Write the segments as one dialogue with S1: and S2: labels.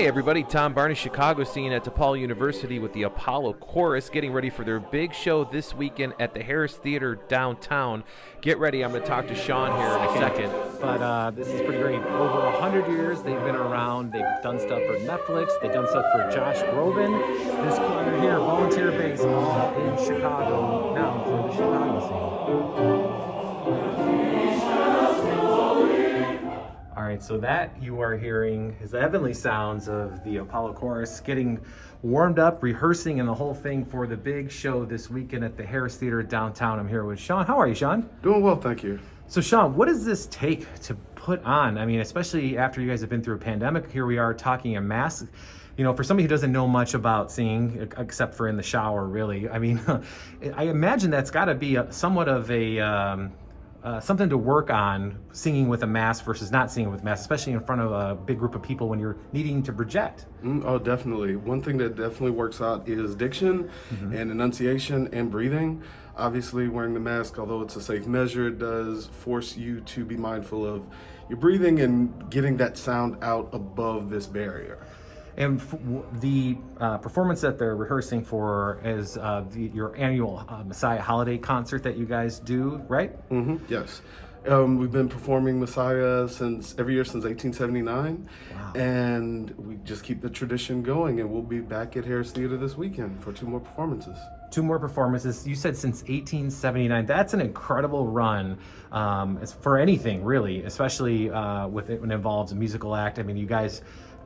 S1: Hey everybody, Tom Barney, Chicago scene at DePaul University with the Apollo Chorus, getting ready for their big show this weekend at the Harris Theater downtown. Get ready, I'm going to talk to Sean here in a second.
S2: But this is pretty great. Over 100 years they've been around. They've done stuff for Netflix. They've done stuff for Josh Groban. This choir here, volunteer base, all in Chicago now for the Chicago scene. All right, so that you are hearing is the heavenly sounds of the Apollo Chorus getting warmed up, rehearsing, and the whole thing for the big show this weekend at the Harris Theater downtown. I'm here with Sean. How are you, Sean?
S3: Doing well, thank you.
S2: So, Sean, what does this take to put on? I mean, especially after you guys have been through a pandemic, here we are talking in mass. You know, for somebody who doesn't know much about singing, except for in the shower, really, I mean, I imagine that's got to be somewhat of a something to work on, singing with a mask versus not singing with a mask, especially in front of a big group of people when you're needing to project.
S3: Oh, definitely. One thing that definitely works out is diction and enunciation and breathing. Obviously, wearing the mask, although it's a safe measure, does force you to be mindful of your breathing and getting that sound out above this barrier.
S2: And the performance that they're rehearsing for is your annual Messiah holiday concert that you guys do, right?
S3: Yes. We've been performing Messiah every year since 1879.
S2: Wow.
S3: And we just keep the tradition going, and we'll be back at Harris Theater this weekend for 2 more performances.
S2: 2 more performances. You said since 1879. That's an incredible run for anything, really, especially with it when it involves a musical act. I mean, you guys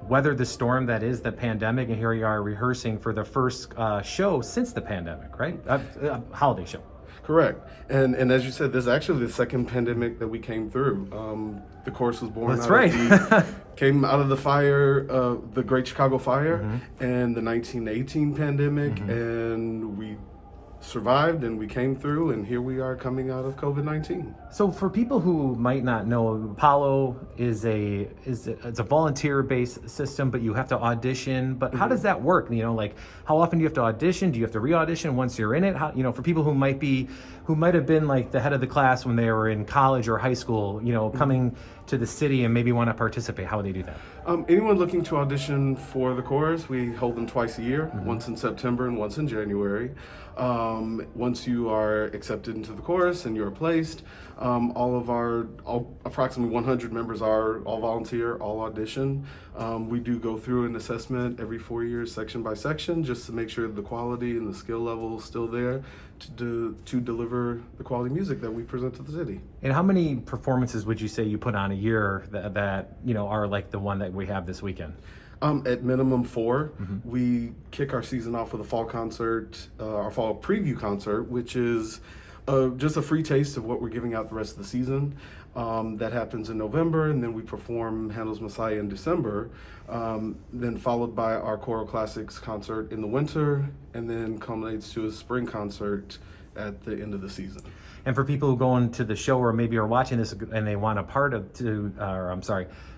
S2: weathered the storm that is the pandemic, and here you are rehearsing for the first show since the pandemic, right? Holiday show.
S3: Correct. And as you said, this is actually the second pandemic that we came through. The chorus was born came out of the fire, the Great Chicago Fire, and the 1918 pandemic, and we survived and we came through, and here we are coming out of COVID-19.
S2: So for people who might not know, Apollo it's a volunteer-based system, but you have to audition. But how does that work? You know, like how often do you have to audition? Do you have to re-audition once you're in it? How, you know, for people who might have been like the head of the class when they were in college or high school, you know, coming to the city and maybe want to participate, how would they do that?
S3: Anyone looking to audition for the chorus, we hold them twice a year, once in September and once in January. Once you are accepted into the chorus and you're placed, approximately 100 members are all volunteer, all audition. We do go through an assessment every 4 years, section by section, just to make sure the quality and the skill level is still there to deliver the quality music that we present to the city.
S2: And how many performances would you say you put on a year that you know are like the one that we have this weekend?
S3: At minimum 4. We kick our season off with a fall concert, our fall preview concert, which is just a free taste of what we're giving out the rest of the season. That happens in November, and then we perform Handel's Messiah in December, then followed by our choral classics concert in the winter, and then culminates to a spring concert at the end of the season.
S2: And for people who go into the show or maybe are watching this and they want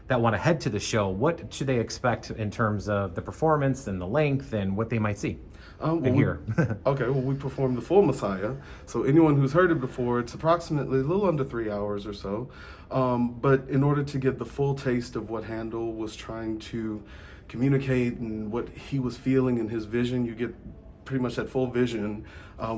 S2: that want to head to the show, what should they expect in terms of the performance and the length and what they might see and hear?
S3: We perform the full Messiah. So anyone who's heard it before, it's approximately a little under 3 hours or so. But in order to get the full taste of what Händel was trying to communicate and what he was feeling in his vision, you get pretty much that full vision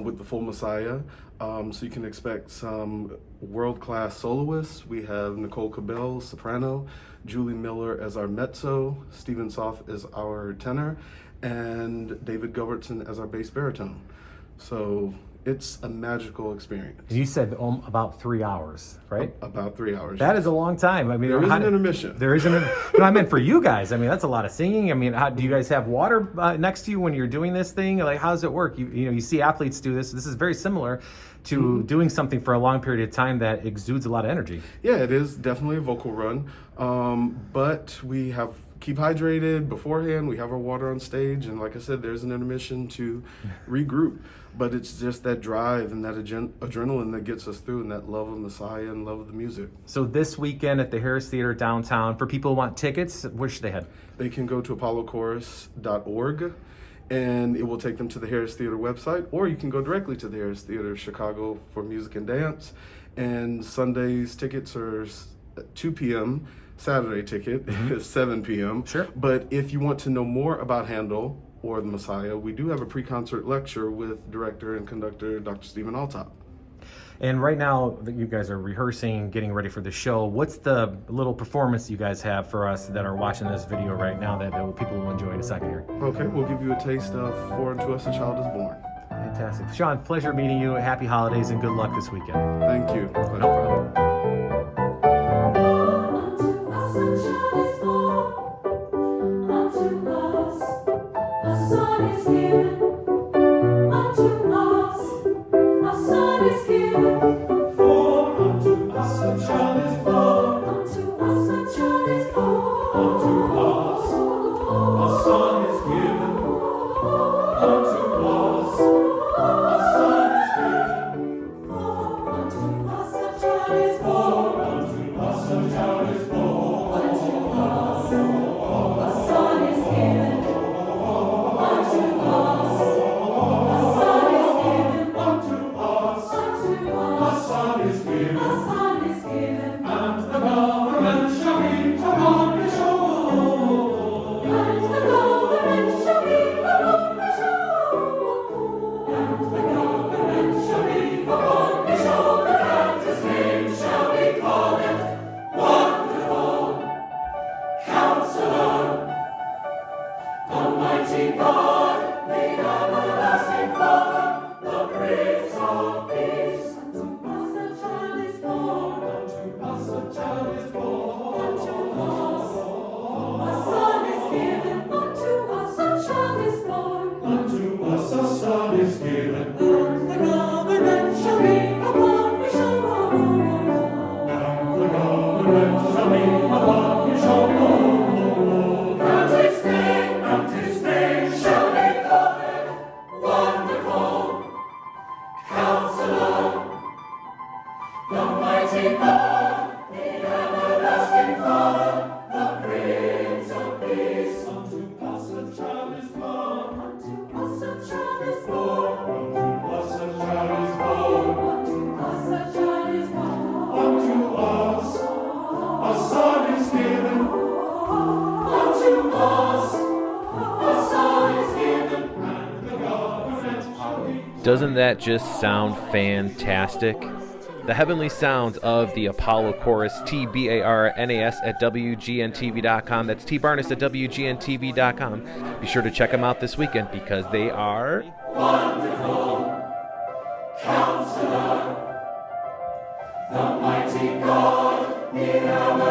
S3: with the full Messiah. So you can expect some world-class soloists. We have Nicole Cabell, soprano, Julie Miller as our mezzo, Stephen Soth as our tenor, and David Govertson as our bass baritone. So it's a magical experience.
S2: You said about 3 hours, right?
S3: About 3 hours.
S2: That is a long time. I mean,
S3: there is an intermission.
S2: There is I meant for you guys. I mean, that's a lot of singing. I mean, do you guys have water next to you when you're doing this thing? Like, how does it work? You know, you see athletes do this. This is very similar to doing something for a long period of time that exudes a lot of energy.
S3: Yeah, it is definitely a vocal run. But we keep hydrated beforehand. We have our water on stage, and like I said, there's an intermission to regroup. But it's just that drive and that adrenaline that gets us through, and that love of Messiah and love of the music.
S2: So this weekend at the Harris Theater downtown, for people who want tickets, where should they head?
S3: They can go to apollochorus.org, and it will take them to the Harris Theater website, or you can go directly to the Harris Theater Chicago for music and dance. And Sunday's tickets are 2 p.m. Saturday ticket is 7 p.m.
S2: Sure.
S3: But if you want to know more about Händel or the Messiah, we do have a pre-concert lecture with director and conductor Dr. Stephen Altop.
S2: And right now that you guys are rehearsing, getting ready for the show, what's the little performance you guys have for us that are watching this video right now that people will enjoy in a second here?
S3: Okay, we'll give you a taste of For Unto Us a Child is Born.
S2: Fantastic. Sean, pleasure meeting you. Happy holidays and good luck this weekend.
S3: Thank you.
S2: No problem.
S1: Doesn't that just sound fantastic? The heavenly sounds of the Apollo Chorus, TBARNAS at WGNTV.com. That's T-Barnus at WGNTV.com. Be sure to check them out this weekend because they are
S4: Wonderful Counselor, the mighty God in our